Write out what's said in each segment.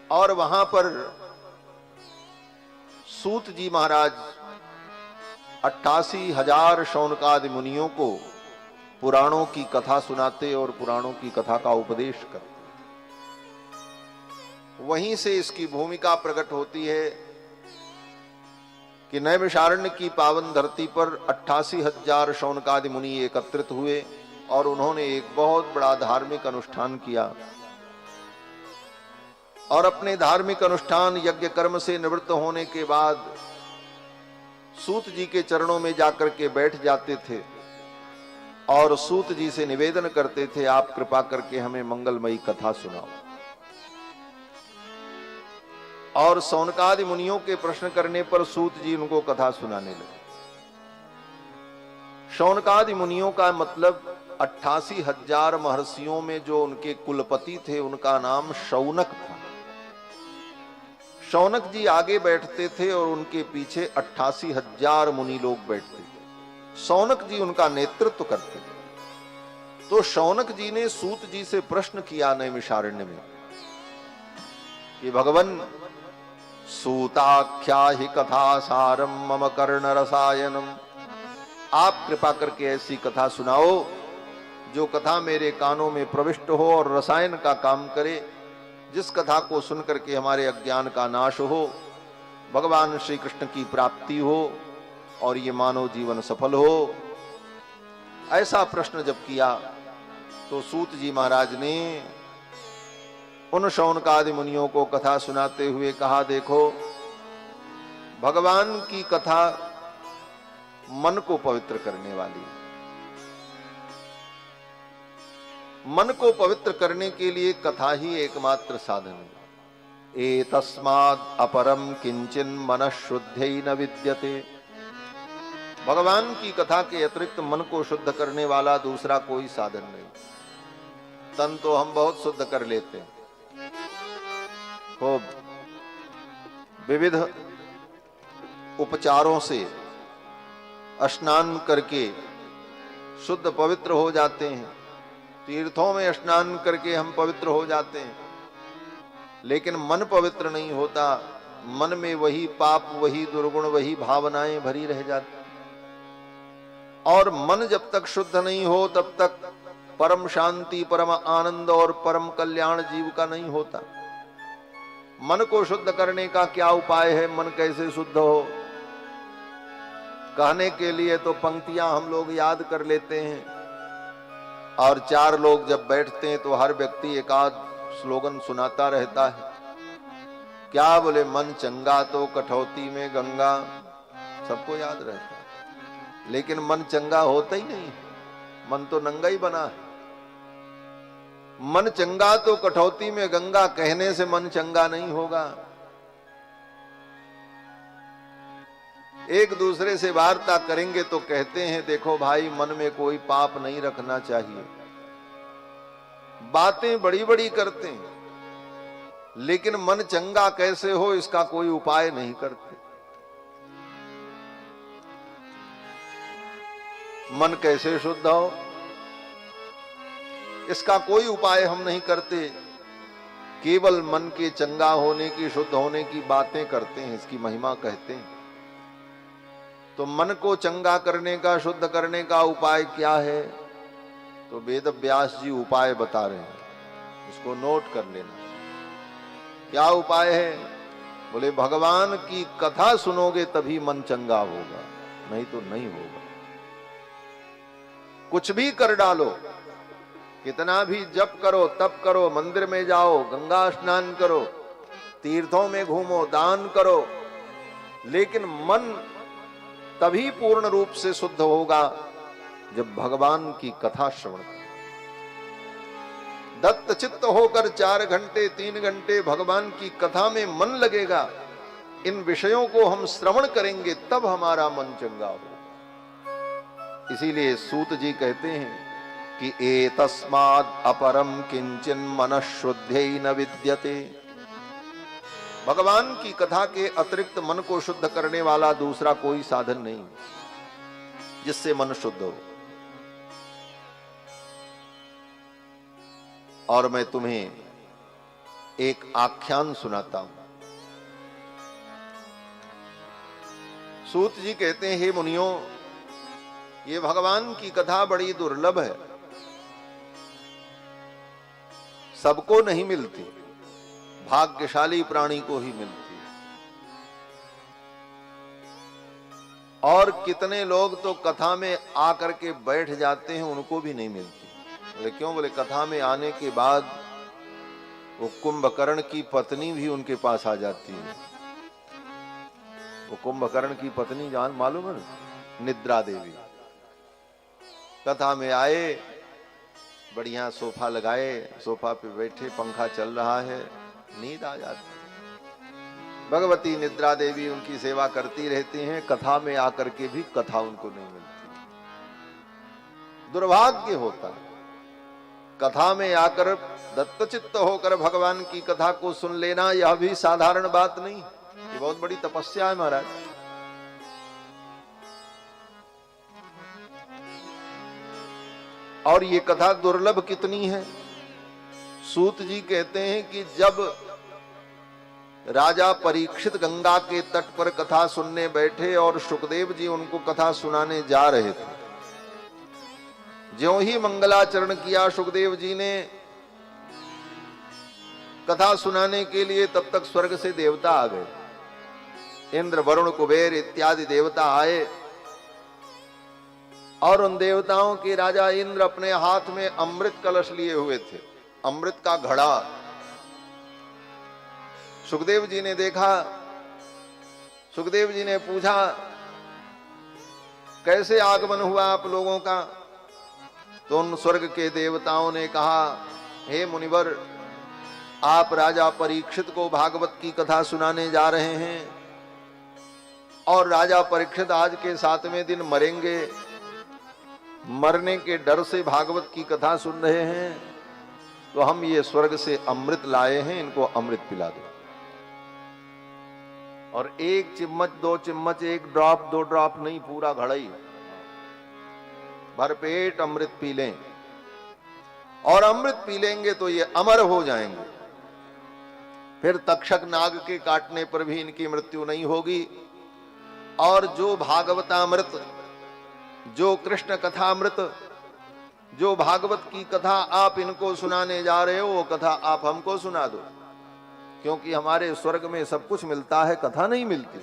और वहां पर सूत जी महाराज 88,000 शौनकादि मुनियों को पुराणों की कथा सुनाते और पुराणों की कथा का उपदेश करते। वहीं से इसकी भूमिका प्रकट होती है कि नैमिषारण्य की पावन धरती पर 88,000 शौनकादि मुनि एकत्रित हुए और उन्होंने एक बहुत बड़ा धार्मिक अनुष्ठान किया और अपने धार्मिक अनुष्ठान यज्ञ कर्म से निवृत्त होने के बाद सूत जी के चरणों में जाकर के बैठ जाते थे और सूत जी से निवेदन करते थे, आप कृपा करके हमें मंगलमयी कथा सुनाओ। और शौनकादि मुनियों के प्रश्न करने पर सूत जी उनको कथा सुनाने लगे। शौनकादि मुनियों का मतलब 88,000 महर्षियों में जो उनके कुलपति थे उनका नाम शौनक था। शौनक जी आगे बैठते थे और उनके पीछे 88,000 मुनि लोग बैठते थे। शौनक जी उनका नेतृत्व करते थे। तो शौनक जी ने सूत जी से प्रश्न किया नैमिषारण्य में कि भगवन सूताख्या ही कथा सारम मम कर्ण रसायनम, आप कृपा करके ऐसी कथा सुनाओ जो कथा मेरे कानों में प्रविष्ट हो और रसायन का काम करे, जिस कथा को सुनकर के हमारे अज्ञान का नाश हो, भगवान श्री कृष्ण की प्राप्ति हो और ये मानव जीवन सफल हो। ऐसा प्रश्न जब किया तो सूत जी महाराज ने उन शौनकादि मुनियों को कथा सुनाते हुए कहा, देखो भगवान की कथा मन को पवित्र करने वाली है। मन को पवित्र करने के लिए कथा ही एकमात्र साधन है। एतस्माद् अपरम किंचिन मनः शुद्धै न विद्यते। भगवान की कथा के अतिरिक्त मन को शुद्ध करने वाला दूसरा कोई साधन नहीं। तन तो हम बहुत शुद्ध कर लेते हैं, खूब विविध उपचारों से स्नान करके शुद्ध पवित्र हो जाते हैं। तीर्थों में स्नान करके हम पवित्र हो जाते हैं, लेकिन मन पवित्र नहीं होता। मन में वही पाप, वही दुर्गुण, वही भावनाएं भरी रह जाती। और मन जब तक शुद्ध नहीं हो तब तक परम शांति, परम आनंद और परम कल्याण जीव का नहीं होता। मन को शुद्ध करने का क्या उपाय है? मन कैसे शुद्ध हो? कहने के लिए तो पंक्तियां हम लोग याद कर लेते हैं और 4 लोग जब बैठते हैं तो हर व्यक्ति एक आध स्लोगन सुनाता रहता है। क्या बोले? मन चंगा तो कठौती में गंगा, सबको याद रहता है, लेकिन मन चंगा होता ही नहीं। मन तो नंगा ही बना है। मन चंगा तो कठौती में गंगा कहने से मन चंगा नहीं होगा। एक दूसरे से वार्ता करेंगे तो कहते हैं, देखो भाई मन में कोई पाप नहीं रखना चाहिए। बातें बड़ी बड़ी करते हैं, लेकिन मन चंगा कैसे हो इसका कोई उपाय नहीं करते। मन कैसे शुद्ध हो इसका कोई उपाय हम नहीं करते। केवल मन के चंगा होने की, शुद्ध होने की बातें करते हैं, इसकी महिमा कहते हैं। तो मन को चंगा करने का, शुद्ध करने का उपाय क्या है? तो वेद व्यास जी उपाय बता रहे हैं, इसको नोट कर लेना। क्या उपाय है? बोले भगवान की कथा सुनोगे तभी मन चंगा होगा, नहीं तो नहीं होगा। कुछ भी कर डालो, कितना भी जप करो, तप करो, मंदिर में जाओ, गंगा स्नान करो, तीर्थों में घूमो, दान करो, लेकिन मन तभी पूर्ण रूप से शुद्ध होगा जब भगवान की कथा श्रवण करें। दत्त चित्त होकर 4 घंटे 3 घंटे भगवान की कथा में मन लगेगा, इन विषयों को हम श्रवण करेंगे तब हमारा मन चंगा होगा। इसीलिए सूत जी कहते हैं कि एतस्माद् अपरम किंचिन मनः शुद्धै न विद्यते। भगवान की कथा के अतिरिक्त मन को शुद्ध करने वाला दूसरा कोई साधन नहीं जिससे मन शुद्ध हो। और मैं तुम्हें एक आख्यान सुनाता हूं। सूत जी कहते हैं, हे मुनियों, ये भगवान की कथा बड़ी दुर्लभ है, सबको नहीं मिलती, भाग्यशाली प्राणी को ही मिलती। और कितने लोग तो कथा में आकर के बैठ जाते हैं, उनको भी नहीं मिलती। बोले क्यों? बोले कथा में आने के बाद वो कुंभकर्ण की पत्नी भी उनके पास आ जाती है। वो कुंभकर्ण की पत्नी जान मालूम है, निद्रा देवी। कथा में आए, बढ़िया सोफा लगाए, सोफा पे बैठे, पंखा चल रहा है, नींद आ जाती। भगवती निद्रा देवी उनकी सेवा करती रहती हैं, कथा में आकर के भी कथा उनको नहीं मिलती। दुर्भाग्य होता है। कथा में आकर दत्तचित्त होकर भगवान की कथा को सुन लेना, यह भी साधारण बात नहीं, ये बहुत बड़ी तपस्या है महाराज। और ये कथा दुर्लभ कितनी है। सूत जी कहते हैं कि जब राजा परीक्षित गंगा के तट पर कथा सुनने बैठे और सुखदेव जी उनको कथा सुनाने जा रहे थे, ज्यों ही मंगलाचरण किया सुखदेव जी ने कथा सुनाने के लिए, तब तक स्वर्ग से देवता आ गए। इंद्र, वरुण, कुबेर इत्यादि देवता आए और उन देवताओं के राजा इंद्र अपने हाथ में अमृत कलश लिए हुए थे, अमृत का घड़ा। सुखदेव जी ने देखा, सुखदेव जी ने पूछा, कैसे आगमन हुआ आप लोगों का? तो उन स्वर्ग के देवताओं ने कहा, हे मुनिवर, आप राजा परीक्षित को भागवत की कथा सुनाने जा रहे हैं और राजा परीक्षित आज के 7वें दिन मरेंगे, मरने के डर से भागवत की कथा सुन रहे हैं, तो हम ये स्वर्ग से अमृत लाए हैं, इनको अमृत पिला दो। और 1 चिम्मच 2 चिम्मच, 1 ड्रॉप 2 ड्रॉप नहीं, पूरा घड़ा ही भरपेट अमृत पी लें। और अमृत पी लेंगे तो ये अमर हो जाएंगे, फिर तक्षक नाग के काटने पर भी इनकी मृत्यु नहीं होगी। और जो भागवतामृत, जो कृष्ण कथामृत, जो भागवत की कथा आप इनको सुनाने जा रहे हो, वो कथा आप हमको सुना दो, क्योंकि हमारे स्वर्ग में सब कुछ मिलता है, कथा नहीं मिलती।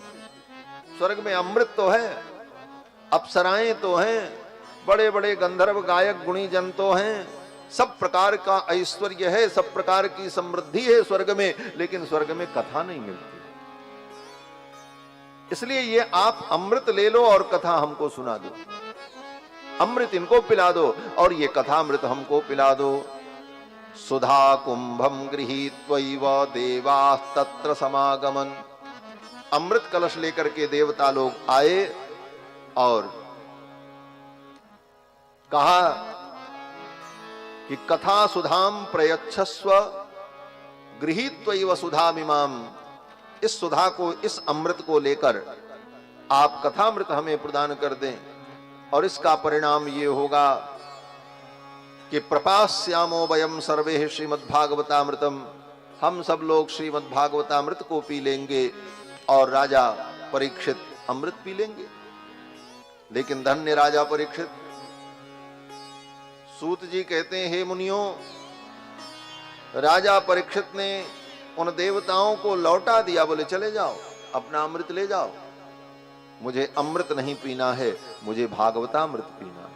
स्वर्ग में अमृत तो है, अप्सराएं तो हैं, बड़े बड़े गंधर्व गायक गुणी जन तो हैं, सब प्रकार का ऐश्वर्य है, सब प्रकार की समृद्धि है स्वर्ग में, लेकिन स्वर्ग में कथा नहीं मिलती। इसलिए ये आप अमृत ले लो और कथा हमको सुना दो, अमृत इनको पिला दो और ये कथा अमृत हमको पिला दो। सुधा कुंभम गृहीत्वैव देवाः तत्र समागमन। अमृत कलश लेकर के देवता लोग आए और कहा कि कथा सुधाम प्रयच्छस्व गृहीत्वैव सुधामिमाम। इस सुधा को, इस अमृत को लेकर आप कथामृत हमें प्रदान कर दें, और इसका परिणाम ये होगा कि प्रपास्यामो वयम सर्वे श्रीमद्भागवतामृतम। हम सब लोग श्रीमद्भागवतामृत को पी लेंगे और राजा परीक्षित अमृत पी लेंगे। लेकिन धन्य राजा परीक्षित। सूत जी कहते हैं, हे मुनियों, राजा परीक्षित ने उन देवताओं को लौटा दिया, बोले चले जाओ, अपना अमृत ले जाओ, मुझे अमृत नहीं पीना है, मुझे भागवतामृत पीना है।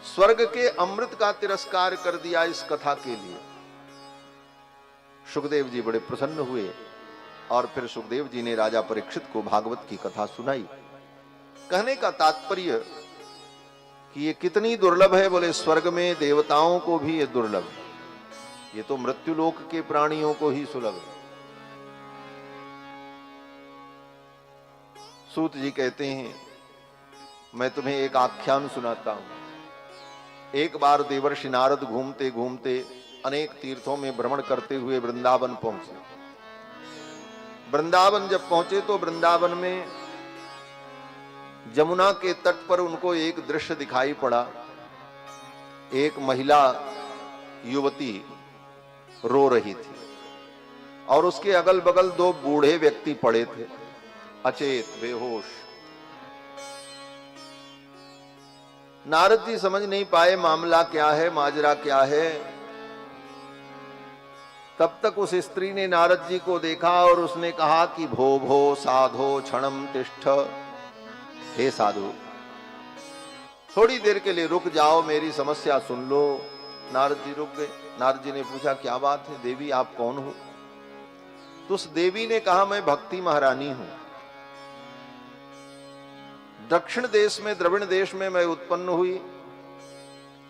स्वर्ग के अमृत का तिरस्कार कर दिया इस कथा के लिए। सुखदेव जी बड़े प्रसन्न हुए और फिर सुखदेव जी ने राजा परीक्षित को भागवत की कथा सुनाई। कहने का तात्पर्य कि ये कितनी दुर्लभ है। बोले स्वर्ग में देवताओं को भी ये दुर्लभ है, ये तो मृत्युलोक के प्राणियों को ही सुलभ है। सूत जी कहते हैं, मैं तुम्हें एक आख्यान सुनाता हूं। एक बार देवर्षि नारद घूमते घूमते अनेक तीर्थों में भ्रमण करते हुए वृंदावन पहुंचे। वृंदावन जब पहुंचे तो वृंदावन में जमुना के तट पर उनको एक दृश्य दिखाई पड़ा। एक महिला युवती रो रही थी और उसके अगल बगल दो बूढ़े व्यक्ति पड़े थे, अचेत, बेहोश। नारद जी समझ नहीं पाए मामला क्या है, माजरा क्या है। तब तक उस स्त्री ने नारद जी को देखा और उसने कहा कि भो भो साधो क्षणम तिष्ठ, हे साधु थोड़ी देर के लिए रुक जाओ, मेरी समस्या सुन लो। नारद जी रुक गए। नारद जी ने पूछा क्या बात है देवी, आप कौन हो? तो उस देवी ने कहा मैं भक्ति महारानी हूं। दक्षिण देश में, द्रविड़ देश में मैं उत्पन्न हुई,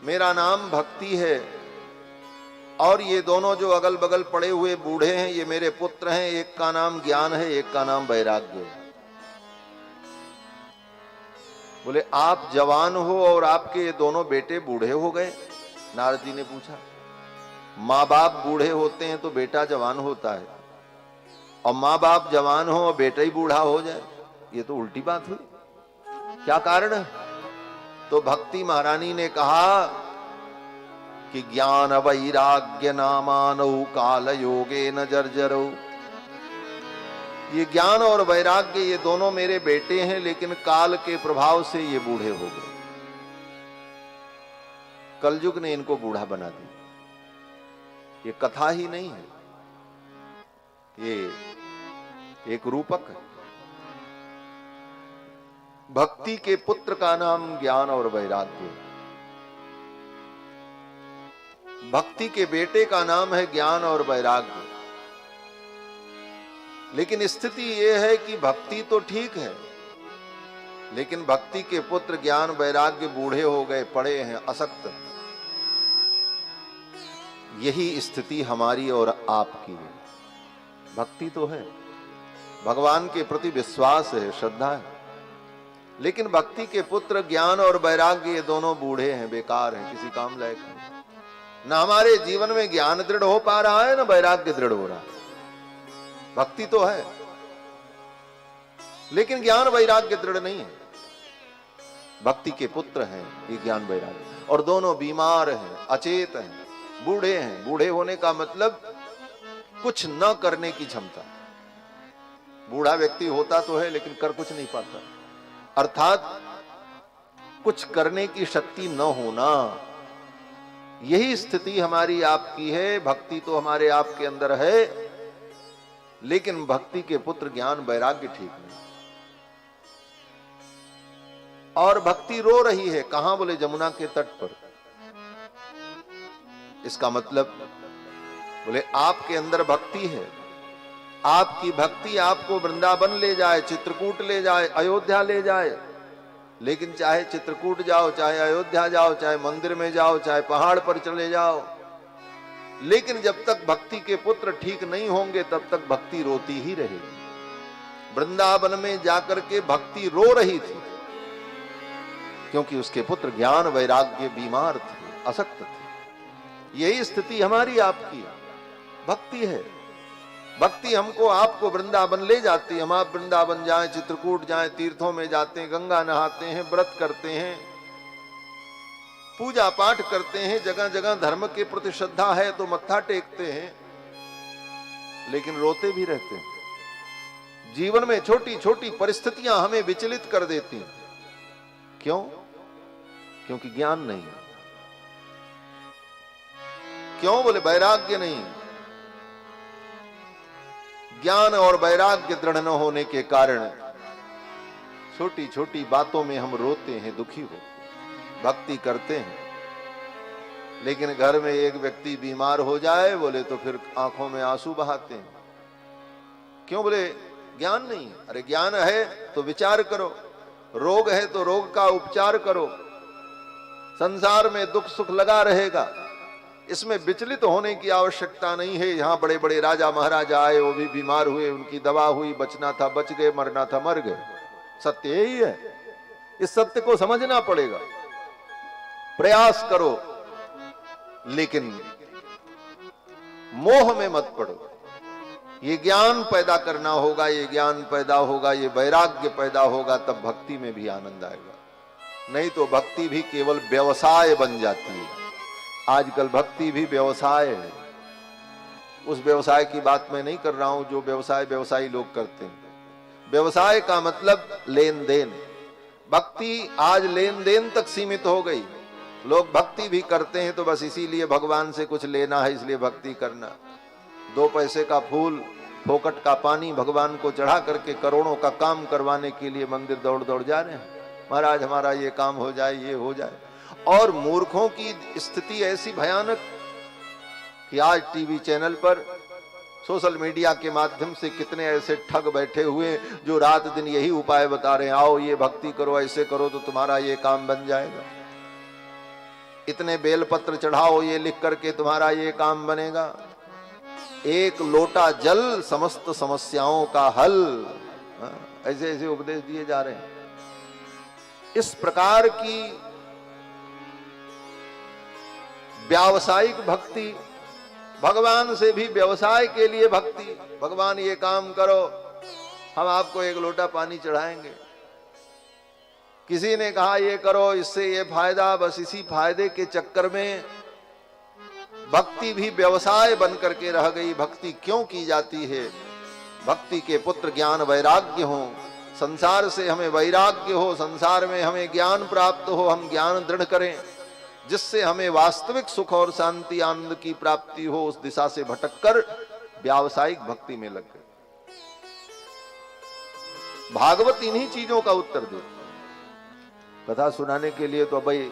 मेरा नाम भक्ति है और ये दोनों जो अगल बगल पड़े हुए बूढ़े हैं ये मेरे पुत्र हैं। एक का नाम ज्ञान है, एक का नाम वैराग्य है। बोले आप जवान हो और आपके ये दोनों बेटे बूढ़े हो गए? नारद जी ने पूछा। माँ बाप बूढ़े होते हैं तो बेटा जवान होता है, और माँ बाप जवान हो और बेटा ही बूढ़ा हो जाए, ये तो उल्टी बात हुई। क्या कारण है? तो भक्ति महारानी ने कहा कि ज्ञान वैराग्य नामानौ काल योगे न जर्जरौ। ये ज्ञान और वैराग्य ये दोनों मेरे बेटे हैं, लेकिन काल के प्रभाव से ये बूढ़े हो गए। कलयुग ने इनको बूढ़ा बना दिया। ये कथा ही नहीं है, ये एक रूपक है। भक्ति के पुत्र का नाम ज्ञान और वैराग्य, भक्ति के बेटे का नाम है ज्ञान और वैराग्य। लेकिन स्थिति यह है कि भक्ति तो ठीक है, लेकिन भक्ति के पुत्र ज्ञान वैराग्य बूढ़े हो गए, पड़े हैं, असक्त। यही स्थिति हमारी और आपकी है। भक्ति तो है, भगवान के प्रति विश्वास है, श्रद्धा है, लेकिन भक्ति के पुत्र ज्ञान और वैराग्य ये दोनों बूढ़े हैं, बेकार हैं, किसी काम लायक नहीं। ना हमारे जीवन में ज्ञान दृढ़ हो पा रहा है, ना वैराग्य दृढ़ हो रहा है। भक्ति तो है, लेकिन ज्ञान वैराग्य दृढ़ नहीं है। भक्ति के पुत्र हैं ये ज्ञान वैराग्य, और दोनों बीमार हैं, अचेत हैं, बूढ़े हैं। बूढ़े होने का मतलब कुछ न करने की क्षमता। बूढ़ा व्यक्ति होता तो है लेकिन कर कुछ नहीं पाता, अर्थात कुछ करने की शक्ति न होना। यही स्थिति हमारी आपकी है। भक्ति तो हमारे आपके अंदर है, लेकिन भक्ति के पुत्र ज्ञान वैराग्य ठीक नहीं। और भक्ति रो रही है, कहां? बोले जमुना के तट पर। इसका मतलब बोले आपके अंदर भक्ति है, आपकी भक्ति आपको वृंदावन ले जाए, चित्रकूट ले जाए, अयोध्या ले जाए। लेकिन चाहे चित्रकूट जाओ, चाहे अयोध्या जाओ, चाहे मंदिर में जाओ, चाहे पहाड़ पर चले जाओ, लेकिन जब तक भक्ति के पुत्र ठीक नहीं होंगे तब तक भक्ति रोती ही रहेगी। वृंदावन में जाकर के भक्ति रो रही थी, क्योंकि उसके पुत्र ज्ञान वैराग्य बीमार थे, असक्त थे। यही स्थिति हमारी आपकी है। भक्ति है, भक्ति हमको आपको वृंदावन ले जाती है। हम आप वृंदावन जाएं, चित्रकूट जाएं, तीर्थों में जाते हैं, गंगा नहाते हैं, व्रत करते हैं, पूजा पाठ करते हैं, जगह जगह धर्म के प्रति श्रद्धा है तो मत्था टेकते हैं, लेकिन रोते भी रहते हैं। जीवन में छोटी छोटी परिस्थितियां हमें विचलित कर देती हैं। क्यों? क्योंकि ज्ञान नहीं है। क्यों? बोले वैराग्य नहीं। ज्ञान और वैराग्य दृढ़ न होने के कारण छोटी छोटी बातों में हम रोते हैं, दुखी होते हैं। भक्ति करते हैं, लेकिन घर में एक व्यक्ति बीमार हो जाए बोले तो फिर आंखों में आंसू बहाते हैं। क्यों? बोले ज्ञान नहीं। अरे ज्ञान है तो विचार करो, रोग है तो रोग का उपचार करो। संसार में दुख सुख लगा रहेगा, इसमें विचलित होने की आवश्यकता नहीं है। यहां बड़े बड़े राजा महाराजा आए, वो भी बीमार हुए, उनकी दवा हुई, बचना था बच गए, मरना था मर गए। सत्य यही है। इस सत्य को समझना पड़ेगा। प्रयास करो, लेकिन मोह में मत पड़ो। ये ज्ञान पैदा करना होगा, ये ज्ञान पैदा होगा, ये वैराग्य पैदा होगा, तब भक्ति में भी आनंद आएगा। नहीं तो भक्ति भी केवल व्यवसाय बन जाती है। आजकल भक्ति भी व्यवसाय है। उस व्यवसाय की बात मैं नहीं कर रहा हूं जो व्यवसायी लोग करते हैं। व्यवसाय का मतलब लेन देन। भक्ति आज लेन देन तक सीमित हो गई। लोग भक्ति भी करते हैं तो बस इसीलिए भगवान से कुछ लेना है इसलिए भक्ति करना। 2 पैसे का फूल, फोकट का पानी भगवान को चढ़ा करके करोड़ों का काम करवाने के लिए मंदिर दौड़ दौड़ जा रहे हैं। महाराज हमारा ये काम हो जाए, ये हो जाए। और मूर्खों की स्थिति ऐसी भयानक कि आज टीवी चैनल पर, सोशल मीडिया के माध्यम से कितने ऐसे ठग बैठे हुए जो रात दिन यही उपाय बता रहे हैं, आओ ये भक्ति करो, ऐसे करो तो तुम्हारा ये काम बन जाएगा, इतने बेलपत्र चढ़ाओ, ये लिख करके तुम्हारा ये काम बनेगा, एक लोटा जल समस्त समस्याओं का हल। ऐसे ऐसे उपदेश दिए जा रहे हैं। इस प्रकार की व्यावसायिक भक्ति, भगवान से भी व्यवसाय के लिए भक्ति, भगवान ये काम करो, हम आपको 1 लोटा पानी चढ़ाएंगे। किसी ने कहा ये करो, इससे ये फायदा, बस इसी फायदे के चक्कर में भक्ति भी व्यवसाय बन करके रह गई। भक्ति क्यों की जाती है? भक्ति के पुत्र ज्ञान वैराग्य हो, संसार से हमें वैराग्य हो, संसार में हमें ज्ञान प्राप्त हो, हम ज्ञान दृढ़ करें जिससे हमें वास्तविक सुख और शांति आनंद की प्राप्ति हो। उस दिशा से भटककर व्यावसायिक भक्ति में लग गए। भागवत इन्हीं चीजों का उत्तर देते। कथा सुनाने के लिए तो भाई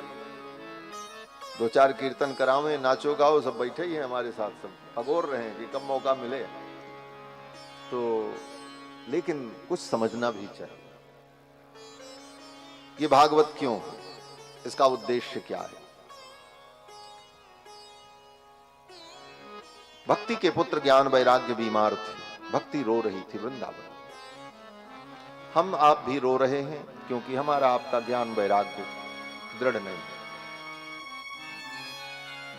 2-4 कीर्तन करावे, नाचो गाओ, सब बैठे ही हैं हमारे साथ, सब अगोर रहे हैं कि कब मौका मिले तो, लेकिन कुछ समझना भी चाहिए ये भागवत क्यों है, इसका उद्देश्य क्या है। भक्ति के पुत्र ज्ञान वैराग्य बीमार थे, भक्ति रो रही थी वृंदावन। हम आप भी रो रहे हैं क्योंकि हमारा आपका ज्ञान वैराग्य दृढ़ नहीं है।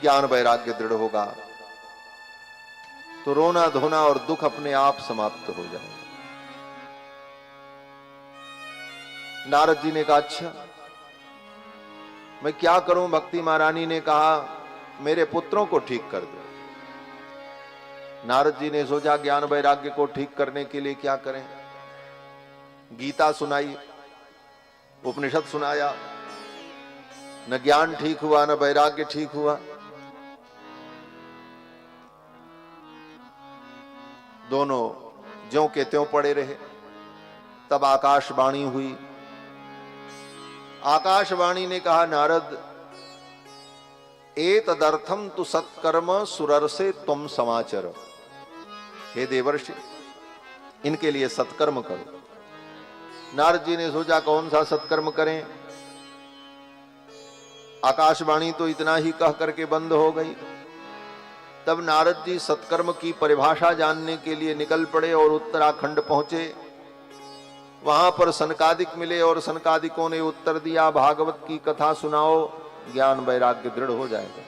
ज्ञान वैराग्य दृढ़ होगा तो रोना धोना और दुख अपने आप समाप्त हो जाएगा। नारद जी ने कहा अच्छा मैं क्या करूं? भक्ति महारानी ने कहा मेरे पुत्रों को ठीक कर दो। नारद जी ने सोचा ज्ञान वैराग्य को ठीक करने के लिए क्या करें? गीता सुनाई, उपनिषद सुनाया, न ज्ञान ठीक हुआ न वैराग्य ठीक हुआ। दोनों ज्यों के त्यों पड़े रहे। तब आकाशवाणी हुई। आकाशवाणी ने कहा नारद एतदर्थम तु सत्कर्म सुरर्षे तुम समाचर। हे देवर्षि इनके लिए सत्कर्म करो। नारद जी ने सोचा कौन सा सत्कर्म करें? आकाशवाणी तो इतना ही कह करके बंद हो गई। तब नारद जी सत्कर्म की परिभाषा जानने के लिए निकल पड़े और उत्तराखंड पहुंचे। वहां पर सनकादिक मिले और सनकादिकों ने उत्तर दिया भागवत की कथा सुनाओ, ज्ञान वैराग्य दृढ़ हो जाएगा।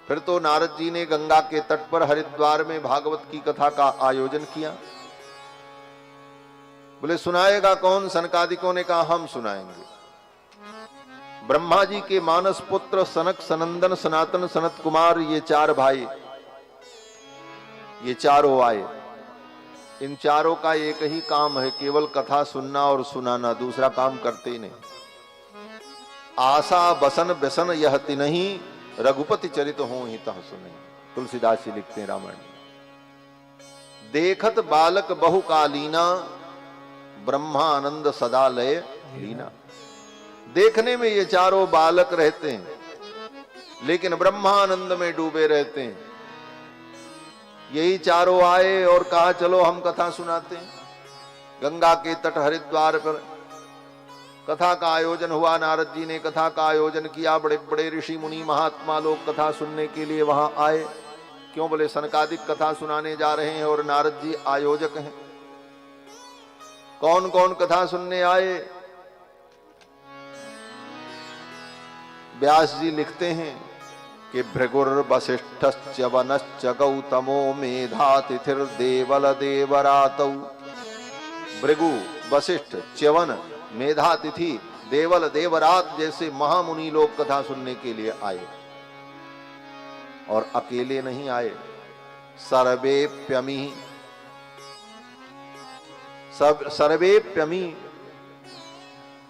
फिर तो नारद जी ने गंगा के तट पर हरिद्वार में भागवत की कथा का आयोजन किया। बोले सुनाएगा कौन? सनकादिकों ने कहा हम सुनाएंगे। ब्रह्मा जी के मानस पुत्र सनक, सनंदन, सनातन, सनत कुमार, ये 4 भाई, ये चारों आए। इन चारों का एक ही काम है, केवल कथा सुनना और सुनाना, दूसरा काम करते ही नहीं। आशा बसन व्यसन यह तिन्हीं, रघुपति चरित हो ही तह सुने। तुलसीदास जी लिखते हैं रामायण। देखत बालक बहुकालीना, ब्रह्मानंद सदा लय लीना। देखने में ये चारों बालक रहते हैं लेकिन ब्रह्मानंद में डूबे रहते हैं। यही चारों आए और कहा चलो हम कथा सुनाते हैं। गंगा के तट हरिद्वार पर कथा का आयोजन हुआ। नारद जी ने कथा का आयोजन किया। बड़े बड़े ऋषि मुनि महात्मा लोग कथा सुनने के लिए वहां आए। क्यों? बोले सनकादिक कथा सुनाने जा रहे हैं और नारद जी आयोजक हैं। कौन कौन कथा सुनने आए? व्यास जी लिखते हैं कि भृगुर वसिष्ठश्च वनश्च गौतमो मेधातिथिर देवल देवरातौ। भृगु, वशिष्ठ, च्यवन, मेधातिथि, देवल, देवरात जैसे महामुनि लोग कथा सुनने के लिए आए। और अकेले नहीं आए। सर्वेप्यमी, सब सर्वेप्यमी,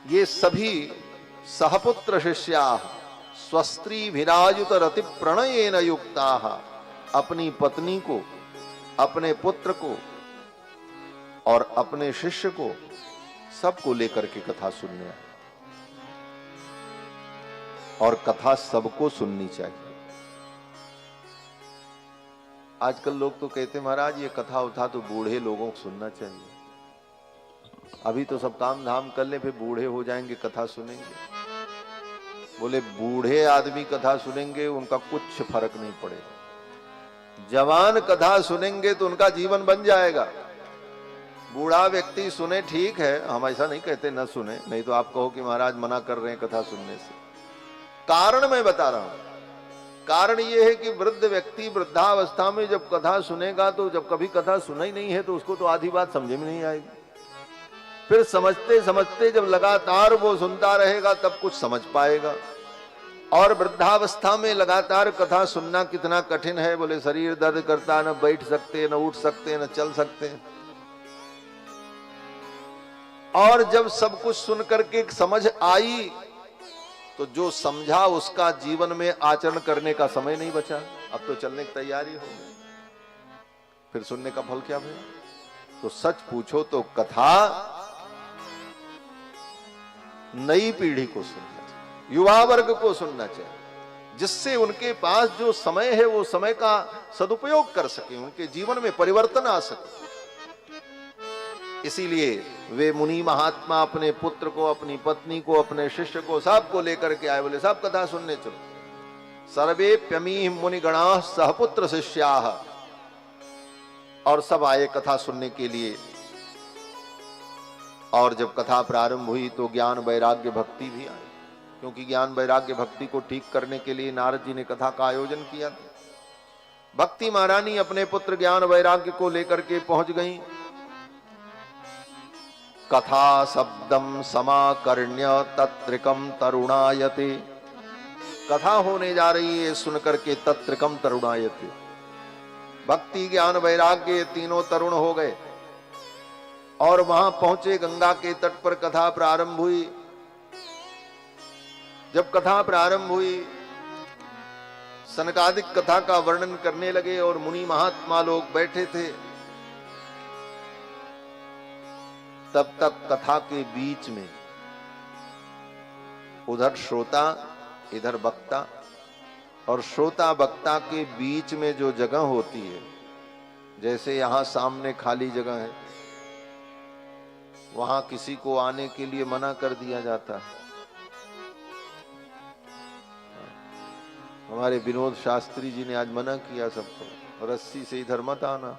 ये सभी सहपुत्र शिष्या स्वस्त्री विराजुत रति प्रणयेन युक्ता, अपनी पत्नी को, अपने पुत्र को और अपने शिष्य को, सबको लेकर के कथा सुनने आए। और कथा सबको सुननी चाहिए। आजकल लोग तो कहते महाराज ये कथा उठा तो बूढ़े लोगों को सुनना चाहिए। अभी तो सब काम धाम कर ले, फिर बूढ़े हो जाएंगे कथा सुनेंगे। बोले बूढ़े आदमी कथा सुनेंगे उनका कुछ फर्क नहीं पड़ेगा, जवान कथा सुनेंगे तो उनका जीवन बन जाएगा। बूढ़ा व्यक्ति सुने ठीक है, हम ऐसा नहीं कहते न सुने, नहीं तो आप कहो कि महाराज मना कर रहे हैं कथा सुनने से। कारण मैं बता रहा हूं। कारण यह है कि वृद्ध व्यक्ति वृद्धावस्था में जब कथा सुनेगा, तो जब कभी कथा सुना ही नहीं है तो उसको तो आधी बात समझ में नहीं आएगी। फिर समझते समझते जब लगातार वो सुनता रहेगा तब कुछ समझ पाएगा। और वृद्धावस्था में लगातार कथा सुनना कितना कठिन है। बोले शरीर दर्द करता, न बैठ सकते, न उठ सकते, न चल सकते। और जब सब कुछ सुन करके समझ आई तो जो समझा उसका जीवन में आचरण करने का समय नहीं बचा। अब तो चलने की तैयारी हो गई, फिर सुनने का फल क्या भैया। तो सच पूछो तो कथा नई पीढ़ी को सुनना चाहिए, युवा वर्ग को सुनना चाहिए, जिससे उनके पास जो समय है वो समय का सदुपयोग कर सके, उनके जीवन में परिवर्तन आ सके। इसीलिए वे मुनि महात्मा अपने पुत्र को, अपनी पत्नी को, अपने शिष्य को, सबको लेकर के आए। बोले सब कथा सुनने चलो। सर्वेप्यमी मुनिगणा सहपुत्र शिष्याः, और सब आए कथा सुनने के लिए। और जब कथा प्रारंभ हुई तो ज्ञान वैराग्य भक्ति भी आई, क्योंकि ज्ञान वैराग्य भक्ति को ठीक करने के लिए नारद जी ने कथा का आयोजन किया था। भक्ति महारानी अपने पुत्र ज्ञान वैराग्य को लेकर के पहुंच गई। कथा शब्दम समाकर्ण्य तत्रिकम तरुणायते, कथा होने जा रही है सुनकर के तत्रिकम तरुणायते। भक्ति ज्ञान वैराग्य तीनों तरुण हो गए और वहां पहुंचे। गंगा के तट पर कथा प्रारंभ हुई। जब कथा प्रारंभ हुई, सनकादिक कथा का वर्णन करने लगे और मुनि महात्मा लोग बैठे थे। तब तक कथा के बीच में उधर श्रोता इधर वक्ता, और श्रोता वक्ता के बीच में जो जगह होती है, जैसे यहां सामने खाली जगह है, वहां किसी को आने के लिए मना कर दिया जाता है। हमारे विनोद शास्त्री जी ने आज मना किया सबको, रस्सी से इधर मत आना।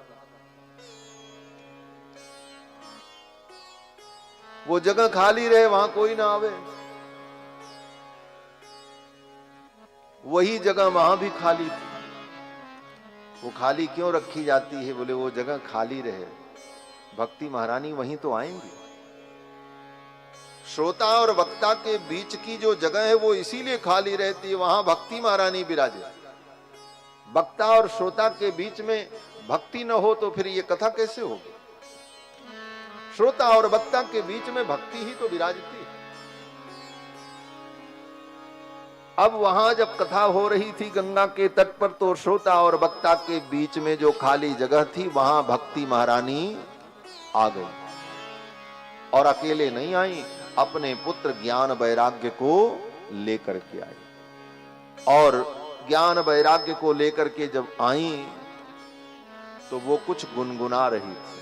वो जगह खाली रहे, वहां कोई ना आवे। वही जगह वहां भी खाली थी। वो खाली क्यों रखी जाती है? बोले वो जगह खाली रहे, भक्ति महारानी वहीं तो आएंगी। श्रोता और वक्ता के बीच की जो जगह है वो इसीलिए खाली रहती है, वहां भक्ति महारानी विराजे। वक्ता और श्रोता के बीच में भक्ति न हो तो फिर ये कथा कैसे होगी? श्रोता और वक्ता के बीच में भक्ति ही तो विराजती है। अब वहां जब कथा हो रही थी गंगा के तट पर, तो श्रोता और वक्ता के बीच में जो खाली जगह थी वहां भक्ति महारानी आ गई। और अकेले नहीं आई, अपने पुत्र ज्ञान वैराग्य को लेकर के आई। और ज्ञान वैराग्य को लेकर के जब आई तो वो कुछ गुनगुना रही थी।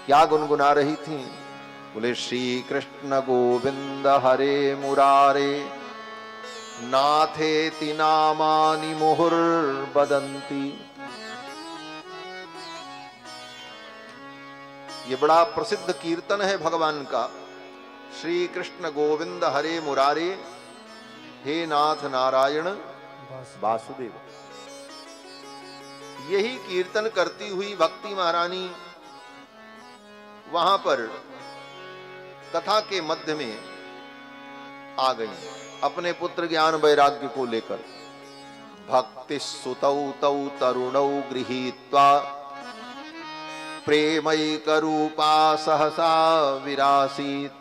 क्या गुनगुना रही थी? बोले श्री कृष्ण गोविंद हरे मुरारे नाथेति नामानि मुहुर्वदन्ति। ये बड़ा प्रसिद्ध कीर्तन है भगवान का। श्री कृष्ण गोविंद हरे मुरारे, हे नाथ नारायण वासुदेव। यही कीर्तन करती हुई भक्ति महारानी वहां पर कथा के मध्य में आ गई, अपने पुत्र ज्ञान वैराग्य को लेकर। भक्ति सुतौ तौ तरुणौ गृहीत्वा प्रेमैक रूपा सहसा विरासीत।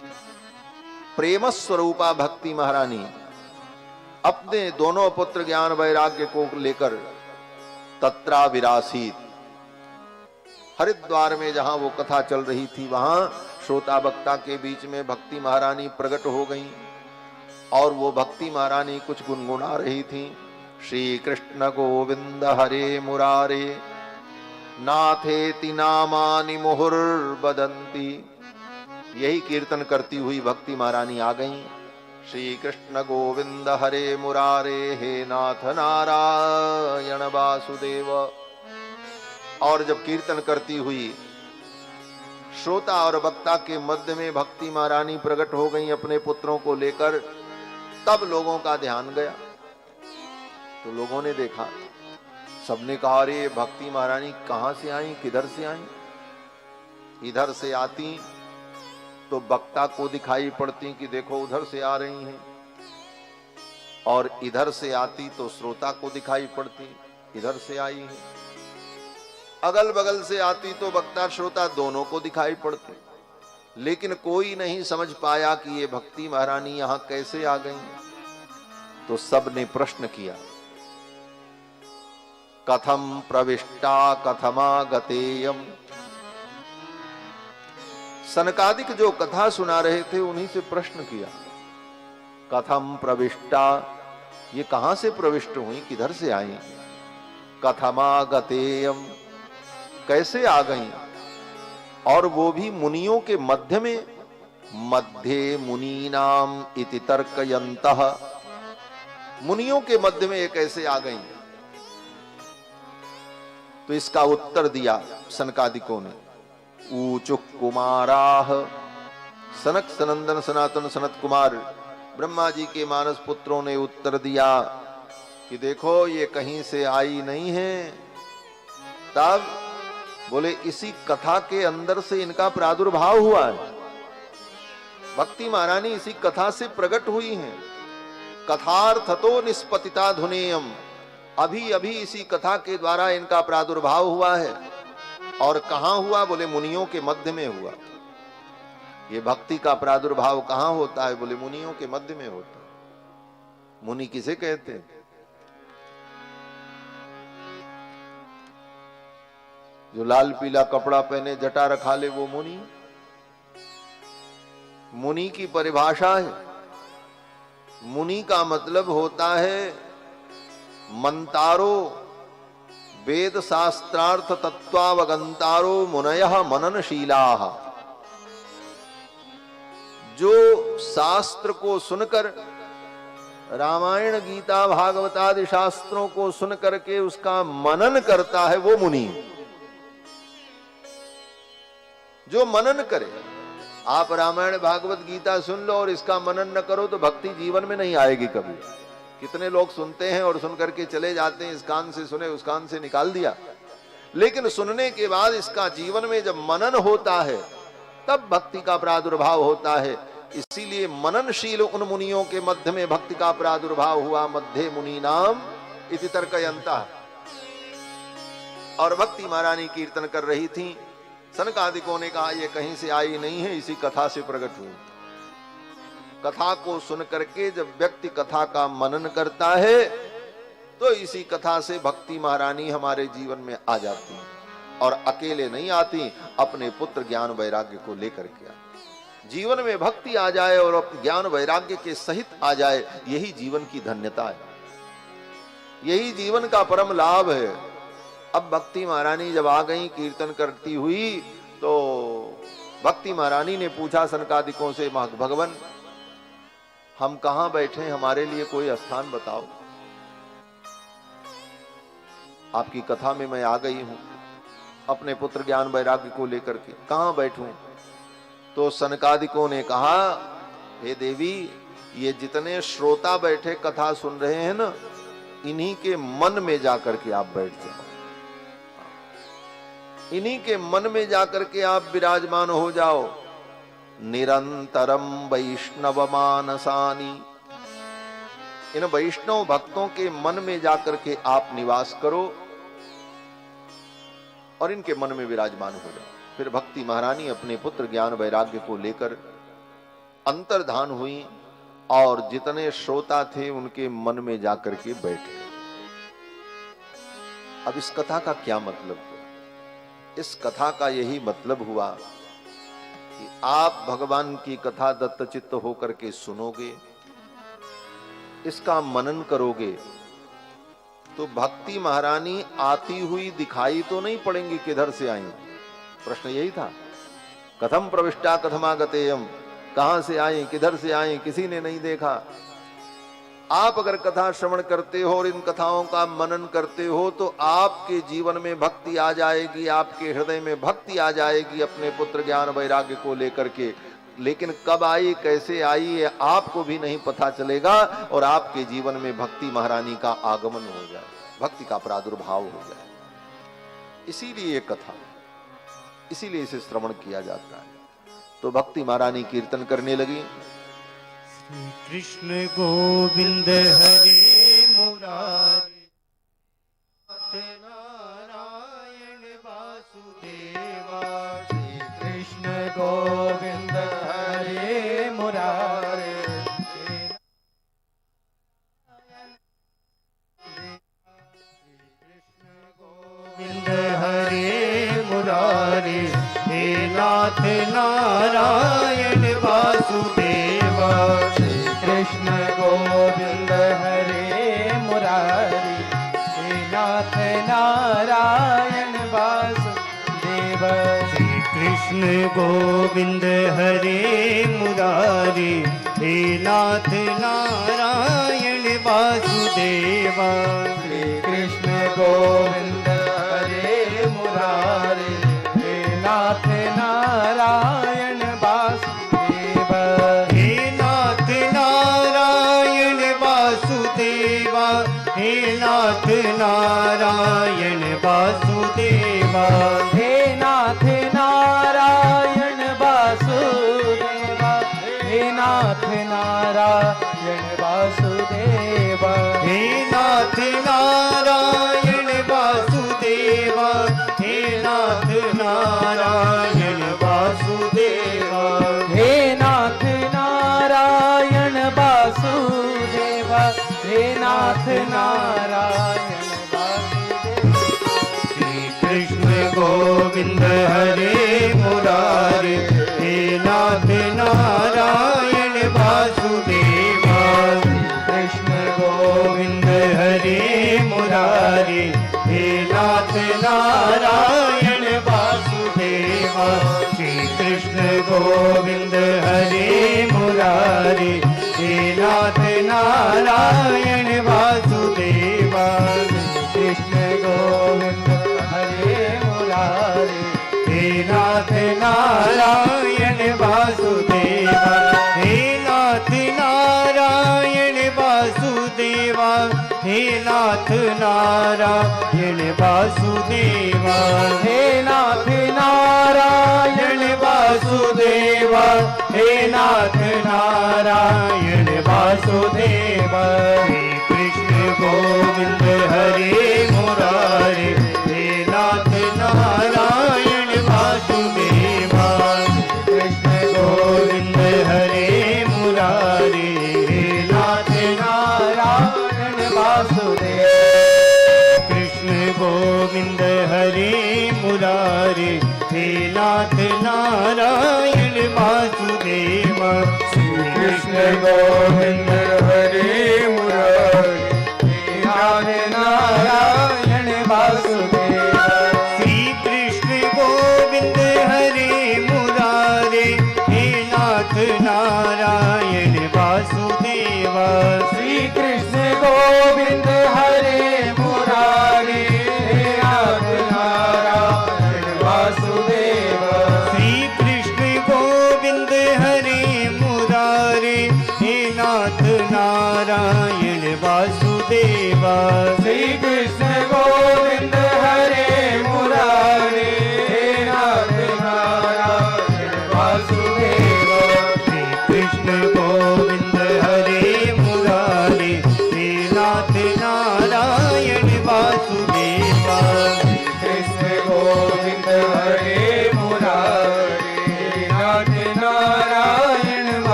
प्रेम स्वरूपा भक्ति महारानी अपने दोनों पुत्र ज्ञान वैराग्य को लेकर तत्रा विरासीत, हरिद्वार में जहां वो कथा चल रही थी वहां श्रोता वक्ता के बीच में भक्ति महारानी प्रकट हो गई और वो भक्ति महारानी कुछ गुनगुना रही थी। श्री कृष्ण गोविंद हरे मुरारे नाथेति नामानि मुहुर्वदन्ति। यही कीर्तन करती हुई भक्ति महारानी आ गई। श्री कृष्ण गोविंद हरे मुरारे हे नाथ नारायण वासुदेव। और जब कीर्तन करती हुई श्रोता और वक्ता के मध्य में भक्ति महारानी प्रकट हो गई अपने पुत्रों को लेकर, तब लोगों का ध्यान गया। तो लोगों ने देखा, सबने कहा अरे भक्ति महारानी कहां से आई, किधर से आई। इधर से आती तो वक्ता को दिखाई पड़ती कि देखो उधर से आ रही हैं, और इधर से आती तो श्रोता को दिखाई पड़ती इधर से आई है। अगल बगल से आती तो वक्ता श्रोता दोनों को दिखाई पड़ते, लेकिन कोई नहीं समझ पाया कि ये भक्ति महारानी यहां कैसे आ गई। तो सबने प्रश्न किया, कथम प्रविष्टा कथमागतेयम। सनकादिक जो कथा सुना रहे थे उन्हीं से प्रश्न किया, कथम प्रविष्टा, ये कहां से प्रविष्ट हुई, किधर से आई। कथमागतेयम, कैसे आ गई, और वो भी मुनियों के मध्य में। मध्ये मुनीनाम इति तर्कयन्तः, मुनियों के मध्य में ये कैसे आ गई। तो इसका उत्तर दिया सनकादिकों ने। ऊचुक कुमाराह, सनक सनंदन सनातन सनत कुमार ब्रह्मा जी के मानस पुत्रों ने उत्तर दिया कि देखो ये कहीं से आई नहीं है। तब बोले इसी कथा के अंदर से इनका प्रादुर्भाव हुआ है। भक्ति महारानी इसी कथा से प्रकट हुई हैं। कथार्थतो निष्पतिता धुनेयम, अभी अभी इसी कथा के द्वारा इनका प्रादुर्भाव हुआ है। और कहां हुआ, बोले मुनियों के मध्य में हुआ। ये भक्ति का प्रादुर्भाव कहां होता है, बोले मुनियों के मध्य में होता है। मुनि किसे कहते हैं, जो लाल पीला कपड़ा पहने जटा रखा ले वो मुनि। मुनि की परिभाषा है, मुनि का मतलब होता है मंतारो, वेद शास्त्रार्थ तत्वावगंतारो मुनयः मननशीलाः। जो शास्त्र को सुनकर, रामायण गीता भागवत आदि शास्त्रों को सुन करके उसका मनन करता है वो मुनि। जो मनन करे, आप रामायण भागवत गीता सुन लो और इसका मनन न करो तो भक्ति जीवन में नहीं आएगी कभी। कितने लोग सुनते हैं और सुन करके चले जाते हैं, इस कान से सुने उस कान से निकाल दिया। लेकिन सुनने के बाद इसका जीवन में जब मनन होता है तब भक्ति का प्रादुर्भाव होता है। इसीलिए मननशील उन मुनियों के मध्य में भक्ति का प्रादुर्भाव हुआ। मध्ये मुनि नाम इति तर्कयन्तः। और भक्ति महारानी कीर्तन कर रही थी। सनकादिकों ने कहा ये कहीं से आई नहीं है, इसी कथा से प्रकट हुई। कथा को सुन करके जब व्यक्ति कथा का मनन करता है तो इसी कथा से भक्ति महारानी हमारे जीवन में आ जाती है। और अकेले नहीं आती, अपने पुत्र ज्ञान वैराग्य को लेकर के आती। जीवन में भक्ति आ जाए और ज्ञान वैराग्य के सहित आ जाए, यही जीवन की धन्यता है, यही जीवन का परम लाभ है। अब भक्ति महारानी जब आ गई कीर्तन करती हुई, तो भक्ति महारानी ने पूछा सनकादिकों से, भगवान हम कहां बैठे, हमारे लिए कोई स्थान बताओ। आपकी कथा में मैं आ गई हूं अपने पुत्र ज्ञान वैराग्य को लेकर के, कहां बैठूं। तो सनकादिकों ने कहा, हे देवी, ये जितने श्रोता बैठे कथा सुन रहे हैं ना, इन्हीं के मन में जाकर के आप बैठ जाओ, इन्हीं के मन में जाकर के आप विराजमान हो जाओ। निरंतरम वैष्णव मानसानी, इन वैष्णव भक्तों के मन में जाकर के आप निवास करो और इनके मन में विराजमान हो जाओ। फिर भक्ति महारानी अपने पुत्र ज्ञान वैराग्य को लेकर अंतर्धान हुई और जितने श्रोता थे उनके मन में जाकर के बैठ गए। अब इस कथा का क्या मतलब हुआ? इस कथा का यही मतलब हुआ कि आप भगवान की कथा दत्तचित्त होकर के सुनोगे, इसका मनन करोगे तो भक्ति महारानी आती हुई दिखाई तो नहीं पड़ेंगी, किधर से आई? प्रश्न यही था, कथम प्रविष्टा कथमागतेयम, कहां से आई, किधर से आई, किसी ने नहीं देखा। आप अगर कथा श्रवण करते हो और इन कथाओं का मनन करते हो तो आपके जीवन में भक्ति आ जाएगी, आपके हृदय में भक्ति आ जाएगी अपने पुत्र ज्ञान वैराग्य को लेकर के। लेकिन कब आई, कैसे आई, ये आपको भी नहीं पता चलेगा और आपके जीवन में भक्ति महारानी का आगमन हो जाए, भक्ति का प्रादुर्भाव हो जाए। इसीलिए ये कथा, इसीलिए इसे श्रवण किया जाता है। तो भक्ति महारानी कीर्तन करने लगी, श्री कृष्ण गोविंद हरे मुरारी, नारायण वासुदेवा। श्री कृष्ण गोविंद हरे मुरारी, गोविंद हरे मुरारी, हे नाथ नारायण वासुदेवा। श्री कृष्ण गोविंद हरे मुरारी, हे नाथ नारायण वासुदेवा। श्री कृष्ण गोविंद हरे मुरारी, हे नाथ नारायण वासुदेवा। श्री कृष्ण गोविंद हरे मुरारी, हे नाथ नारायण वासुदेवा। हे नाथ नारायण वासुदेवा, हे नाथ नारायण वासुदेवा। हे नाथ नारायण वासुदेवा, हे नाथ नारायण वासुदेवा। हे नाथ नारायण वासुदेवा, हे नाथ नारायण वासुदेवा। हे नाथ नारायण वासुदेवा, हे नाथ नारायण वासुदेवा। श्री कृष्ण गोविंद हरे मुरारी, हे नाथ नारायण वासुदेवा। कृष्ण गोविंद हरे मुरारी, हे नाथ नारायण वासुदेवा। श्री कृष्ण गोविंद हरे मुरारी, हे नाथ नारायण वासुदेवा। कृष्ण गोविंद हरे मुरारी, हे नाथ नारायण वासुदेवा। हे नाथ नारायण वासुदेवा, हे नाथ नारायण वासुदेवा। हे नाथ नारायण वासुदेवा, हे नाथ नारायण वासुदेवा। हे कृष्ण गोविंद हरे मुरारी, हे नाथ नारायण वासुदेवा। कृष्ण गोविंद हरे मुरारी, हे नाथ नारायण वासुदेवा। कृष्ण गोविंद हरे मुरारी, हे नाथ नारायण वासुदेवा। श्री कृष्ण गोविंद हरे मुरारी, हे नाथ नारायण वासुदेवा। श्री कृष्ण गोविंद हरे मुरारी, हे नाथ नारायण वासुदेवा। श्री कृष्ण गोविंद हरे मुरारी, हे नाथ नारायण वासुदेवा। श्री कृष्ण गोविंद हरे मुरारी, हे नाथ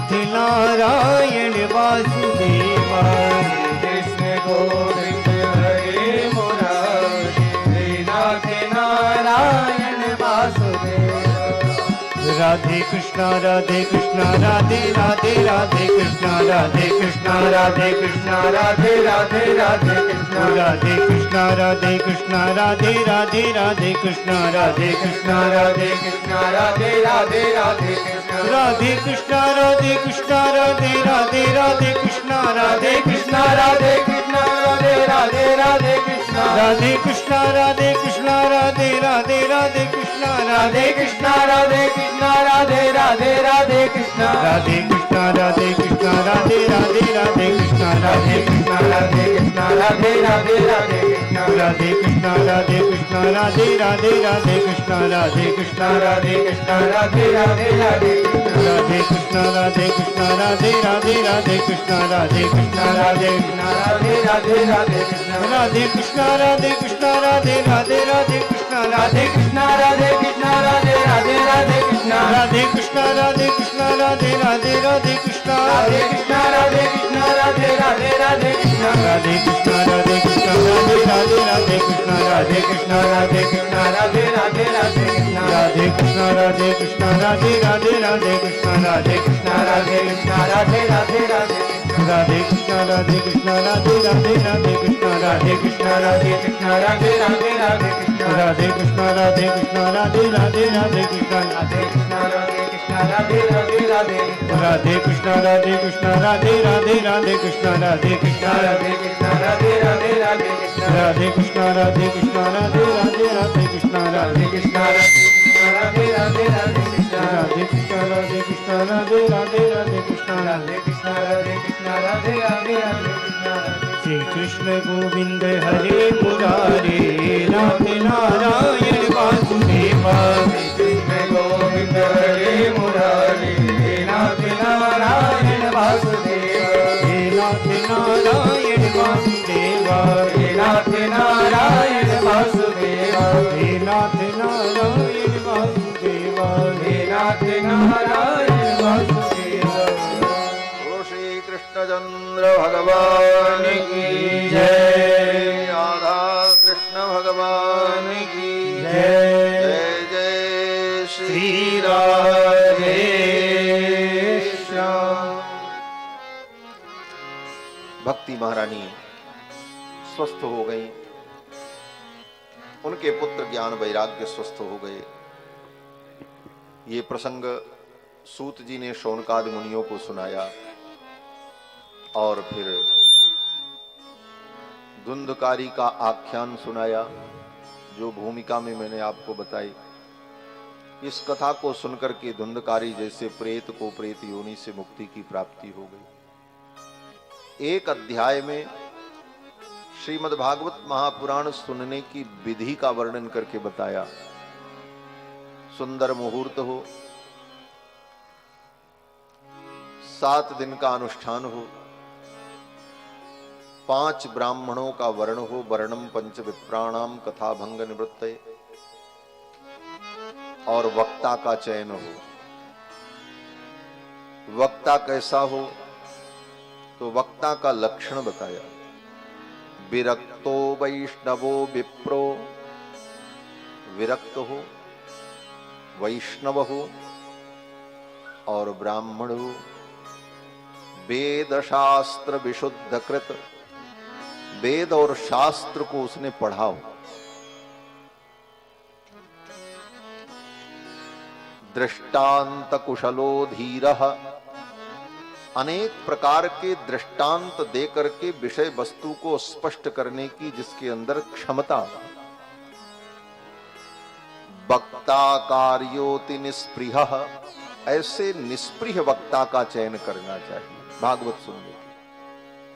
नाथ नारायण वासुदेवा। कृष्ण गोविंद हरे मुरारी हे नाथ नारायण वासुदेव। राधे कृष्णा राधे कृष्णा राधे राधे राधे कृष्णा राधे कृष्णा राधे कृष्णा राधे राधे राधे कृष्ण राधे कृष्णा राधे कृष्णा राधे राधे राधे कृष्णा राधे कृष्णा राधे कृष्ण राधे राधे राधे कृष्ण राधे कृष्णा राधे कृष्णा राधे राधे राधे कृष्णा राधे राधे कृष्ण राधे कृष्ण राधे राधे राधे कृष्ण राधे कृष्णा राधे कृष्णा राधे राधे राधे कृष्णा राधे कृष्ण राधे कृष्ण राधे राधे राधे कृष्ण राधे कृष्णा राधे कृष्णा राधे राधे राधे कृष्णा राधे कृष्ण राधे कृष्ण राधे राधे राधे कृष्ण राधे कृष्णा राधे कृष्णा राधे राधे राधे कृष्णा राधे कृष्णा राधे कृष्ण राधे राधे राधे कृष्ण राधे कृष्णा राधे कृष्णा राधे राधे राधे कृष्णा राधे कृष्णा राधे राधे राधे राधे कृष्ण राधे कृष्णा राधे कृष्णा राधे राधे राधे कृष्णा राधे कृष्ण राधे कृष्ण राधे राधे राधे कृष्ण राधे कृष्णा राधे कृष्णा राधे राधे राधे कृष्णा राधे कृष्ण राधे कृष्ण राधे राधे राधे कृष्ण राधे कृष्णा राधे कृष्णा राधे राधे राधे कृष्णा राधे कृष्णा राधे कृष्णा राधे राधे राधे कृष्ण राधे कृष्णा राधे कृष्णा राधे राधे राधे कृष्णा राधे कृष्णा राधे कृष्ण राधे राधे राधे राधे कृष्णा राधे कृष्णा राधे राधे राधे कृष्णा राधे कृष्णा राधे कृष्ण राधे राधे राधे कृष्ण राधे कृष्णा राधे कृष्णा राधे राधे राधे कृष्णा राधे कृष्ण राधे कृष्ण राधे राधे राधे राधे कृष्णा राधे कृष्णा राधे राधे राधे कृष्णा राधे कृष्णा राधे कृष्ण राधे राधे राधे कृष्ण राधे कृष्णा राधे कृष्णा राधे राधे राधे कृष्णा राधे कृष्ण राधे राधे राधे कृष्ण राधे कृष्णा राधे कृष्णा राधे राधे राधे कृष्णा राधे कृष्ण राधे कृष्ण राधे राधे राधे कृष्ण श्री कृष्ण गोविंद हरे मुरारे नाथ नारायण वासुदेवा। कृष्ण गोविंद हरे मुरारी हे नाथ नारायण वासुदेव हे नाथ नारायण वासुदेवा। हे नाथ नारायण वासुदेव हे नाथ नारायण वासुदेवा। हे नाथ नारायण वासुदेव। बोलो श्री कृष्णचंद्र भगवान की जय। राधा कृष्ण भगवान की जय। जय जय श्री श्री राधे श्याम। भक्ति महारानी स्वस्थ हो गई, उनके पुत्र ज्ञान वैराग्य स्वस्थ हो गए। ये प्रसंग सूत जी ने शौनकादि मुनियों को सुनाया और फिर धुंधकारी का आख्यान सुनाया, जो भूमिका में मैंने आपको बताई। इस कथा को सुनकर के धुंधकारी जैसे प्रेत को प्रेत योनि से मुक्ति की प्राप्ति हो गई। एक अध्याय में श्रीमद् भागवत महापुराण सुनने की विधि का वर्णन करके बताया। सुंदर मुहूर्त हो, 7 दिन का अनुष्ठान हो, 5 ब्राह्मणों का वर्ण हो, वर्णम पंच विप्राणाम कथा भंग निवृत्ते, और वक्ता का चयन हो। वक्ता कैसा हो तो वक्ता का लक्षण बताया। विरक्तो वैष्णवो विप्रो, विरक्त हो, वैष्णव हो और ब्राह्मण हो। वेद शास्त्र विशुद्ध कृत, वेद और शास्त्र को उसने पढ़ा हो। दृष्टांत कुशलो धीरः, अनेक प्रकार के दृष्टांत दे करके विषय वस्तु को स्पष्ट करने की जिसके अंदर क्षमता। वक्ता कार्योति निस्पृह, ऐसे निस्पृह वक्ता का चयन करना चाहिए। भागवत सुनने